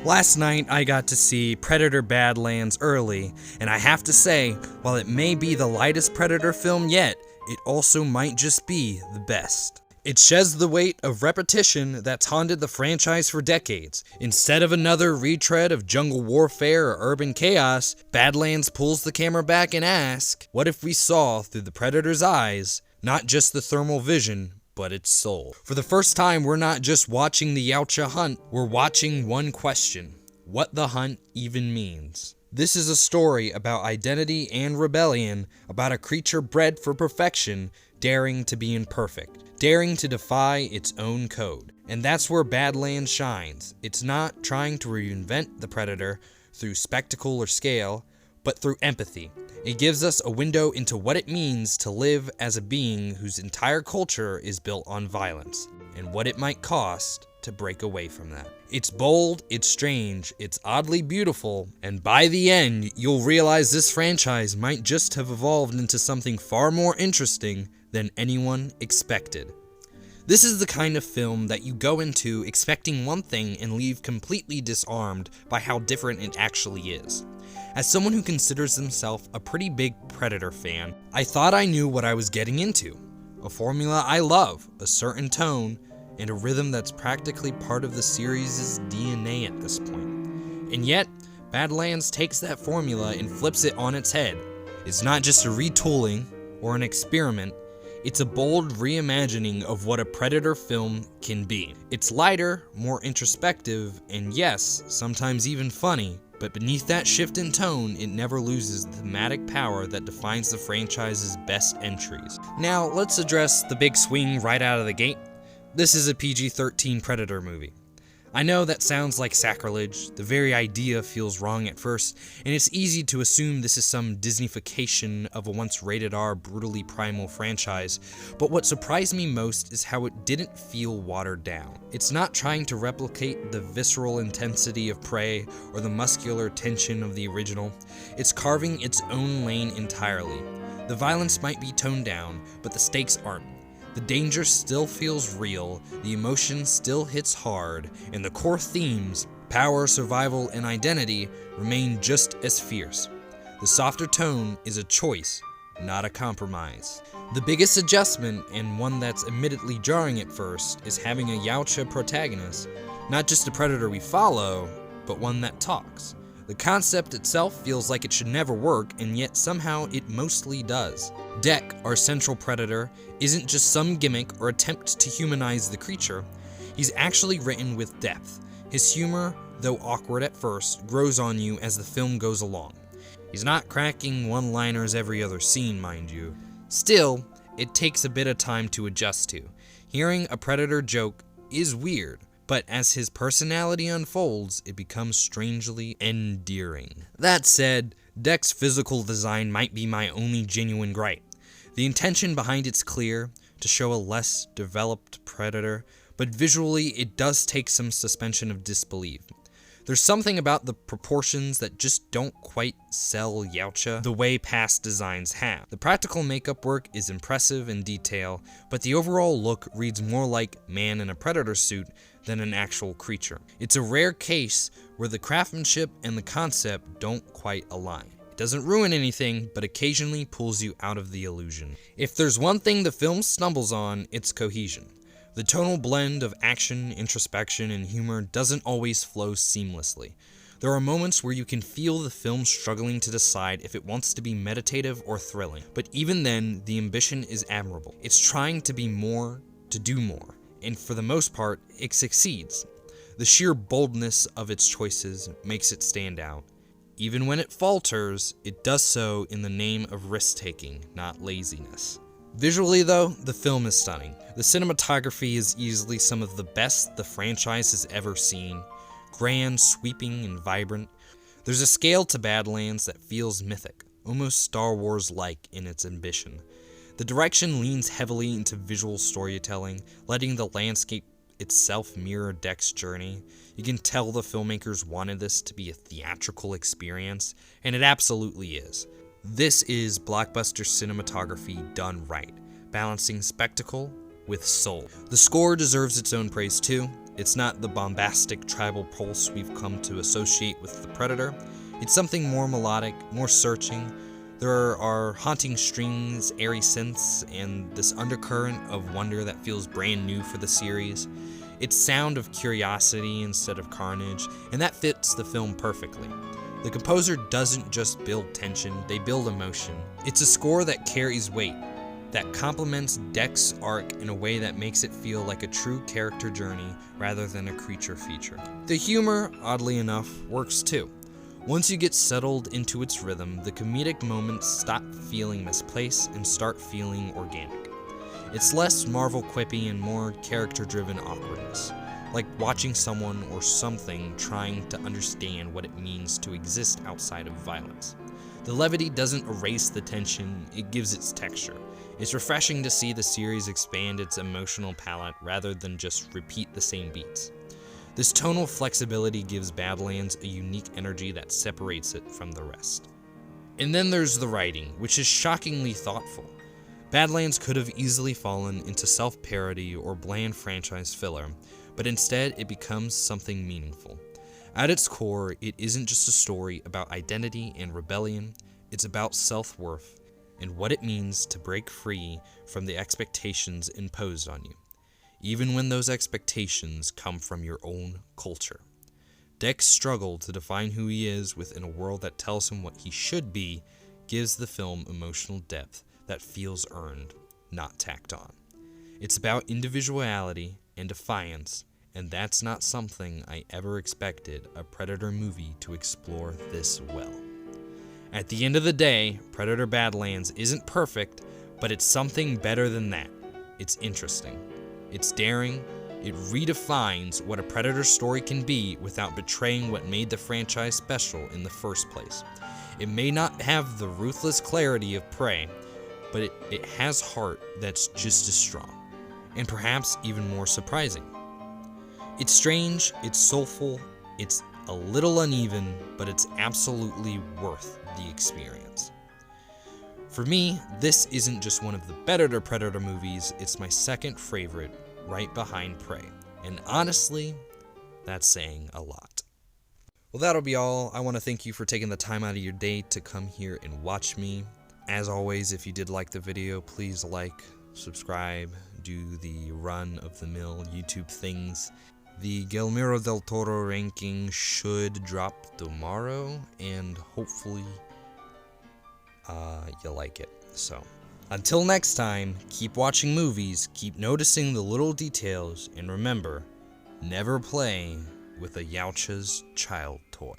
Last night I got to see Predator Badlands early, and I have to say, while it may be the lightest Predator film yet, it also might just be the best. It sheds the weight of repetition that's haunted the franchise for decades. Instead of another retread of jungle warfare or urban chaos, Badlands pulls the camera back and asks, what if we saw through the Predator's eyes, not just the thermal vision, but its soul? For the first time, we're not just watching the Yautja hunt, we're watching one question: what the hunt even means. This is a story about identity and rebellion, about a creature bred for perfection, daring to be imperfect, daring to defy its own code. And that's where Badlands shines. It's not trying to reinvent the Predator through spectacle or scale, but through empathy. It gives us a window into what it means to live as a being whose entire culture is built on violence, and what it might cost to break away from that. It's bold, it's strange, it's oddly beautiful, and by the end, you'll realize this franchise might just have evolved into something far more interesting than anyone expected. This is the kind of film that you go into expecting one thing and leave completely disarmed by how different it actually is. As someone who considers himself a pretty big Predator fan, I thought I knew what I was getting into. A formula I love, a certain tone, and a rhythm that's practically part of the series' DNA at this point. And yet, Badlands takes that formula and flips it on its head. It's not just a retooling or an experiment, it's a bold reimagining of what a Predator film can be. It's lighter, more introspective, and yes, sometimes even funny, but beneath that shift in tone, it never loses the thematic power that defines the franchise's best entries. Now, let's address the big swing right out of the gate. This is a PG-13 Predator movie. I know that sounds like sacrilege, the very idea feels wrong at first, and it's easy to assume this is some Disneyfication of a once rated R brutally primal franchise, but what surprised me most is how it didn't feel watered down. It's not trying to replicate the visceral intensity of Prey or the muscular tension of the original, it's carving its own lane entirely. The violence might be toned down, but the stakes aren't. The danger still feels real, the emotion still hits hard, and the core themes, power, survival, and identity, remain just as fierce. The softer tone is a choice, not a compromise. The biggest adjustment, and one that's admittedly jarring at first, is having a Yautja protagonist, not just a Predator we follow, but one that talks. The concept itself feels like it should never work, and yet somehow it mostly does. Dek, our central Predator, isn't just some gimmick or attempt to humanize the creature. He's actually written with depth. His humor, though awkward at first, grows on you as the film goes along. He's not cracking one-liners every other scene, mind you. Still, it takes a bit of time to adjust to. Hearing a Predator joke is weird, but as his personality unfolds, it becomes strangely endearing. That said, Dek's physical design might be my only genuine gripe. The intention behind it's clear, to show a less developed Predator, but visually it does take some suspension of disbelief. There's something about the proportions that just don't quite sell Yautja the way past designs have. The practical makeup work is impressive in detail, but the overall look reads more like man in a Predator suit than an actual creature. It's a rare case where the craftsmanship and the concept don't quite align. It doesn't ruin anything, but occasionally pulls you out of the illusion. If there's one thing the film stumbles on, it's cohesion. The tonal blend of action, introspection, and humor doesn't always flow seamlessly. There are moments where you can feel the film struggling to decide if it wants to be meditative or thrilling, but even then, the ambition is admirable. It's trying to be more, to do more, and for the most part, it succeeds. The sheer boldness of its choices makes it stand out. Even when it falters, it does so in the name of risk-taking, not laziness. Visually though, the film is stunning. The cinematography is easily some of the best the franchise has ever seen. Grand, sweeping, and vibrant. There's a scale to Badlands that feels mythic, almost Star Wars-like in its ambition. The direction leans heavily into visual storytelling, letting the landscape itself mirror Dek's journey. You can tell the filmmakers wanted this to be a theatrical experience, and it absolutely is. This is blockbuster cinematography done right, balancing spectacle with soul. The score deserves its own praise too. It's not the bombastic tribal pulse we've come to associate with the Predator. It's something more melodic, more searching. There are haunting strings, airy synths, and this undercurrent of wonder that feels brand new for the series. It's sound of curiosity instead of carnage, and that fits the film perfectly. The composer doesn't just build tension, they build emotion. It's a score that carries weight, that complements Deck's arc in a way that makes it feel like a true character journey rather than a creature feature. The humor, oddly enough, works too. Once you get settled into its rhythm, the comedic moments stop feeling misplaced and start feeling organic. It's less Marvel quippy and more character-driven awkwardness, like watching someone or something trying to understand what it means to exist outside of violence. The levity doesn't erase the tension, it gives its texture. It's refreshing to see the series expand its emotional palette rather than just repeat the same beats. This tonal flexibility gives Badlands a unique energy that separates it from the rest. And then there's the writing, which is shockingly thoughtful. Badlands could have easily fallen into self-parody or bland franchise filler, but instead it becomes something meaningful. At its core, it isn't just a story about identity and rebellion, it's about self-worth and what it means to break free from the expectations imposed on you, even when those expectations come from your own culture. Deck's struggle to define who he is within a world that tells him what he should be gives the film emotional depth that feels earned, not tacked on. It's about individuality and defiance, and that's not something I ever expected a Predator movie to explore this well. At the end of the day, Predator Badlands isn't perfect, but it's something better than that. It's interesting. It's daring, it redefines what a Predator story can be without betraying what made the franchise special in the first place. It may not have the ruthless clarity of Prey, but it has heart that's just as strong, and perhaps even more surprising. It's strange, it's soulful, it's a little uneven, but it's absolutely worth the experience. For me, this isn't just one of the better Predator movies, it's my second favorite, right behind Prey. And honestly, that's saying a lot. Well, that'll be all. I want to thank you for taking the time out of your day to come here and watch me. As always, if you did like the video, please like, subscribe, do the run-of-the-mill YouTube things. The Guillermo del Toro ranking should drop tomorrow, and hopefully you like it. So, until next time, keep watching movies, keep noticing the little details, and remember, never play with a Yautja's child toy.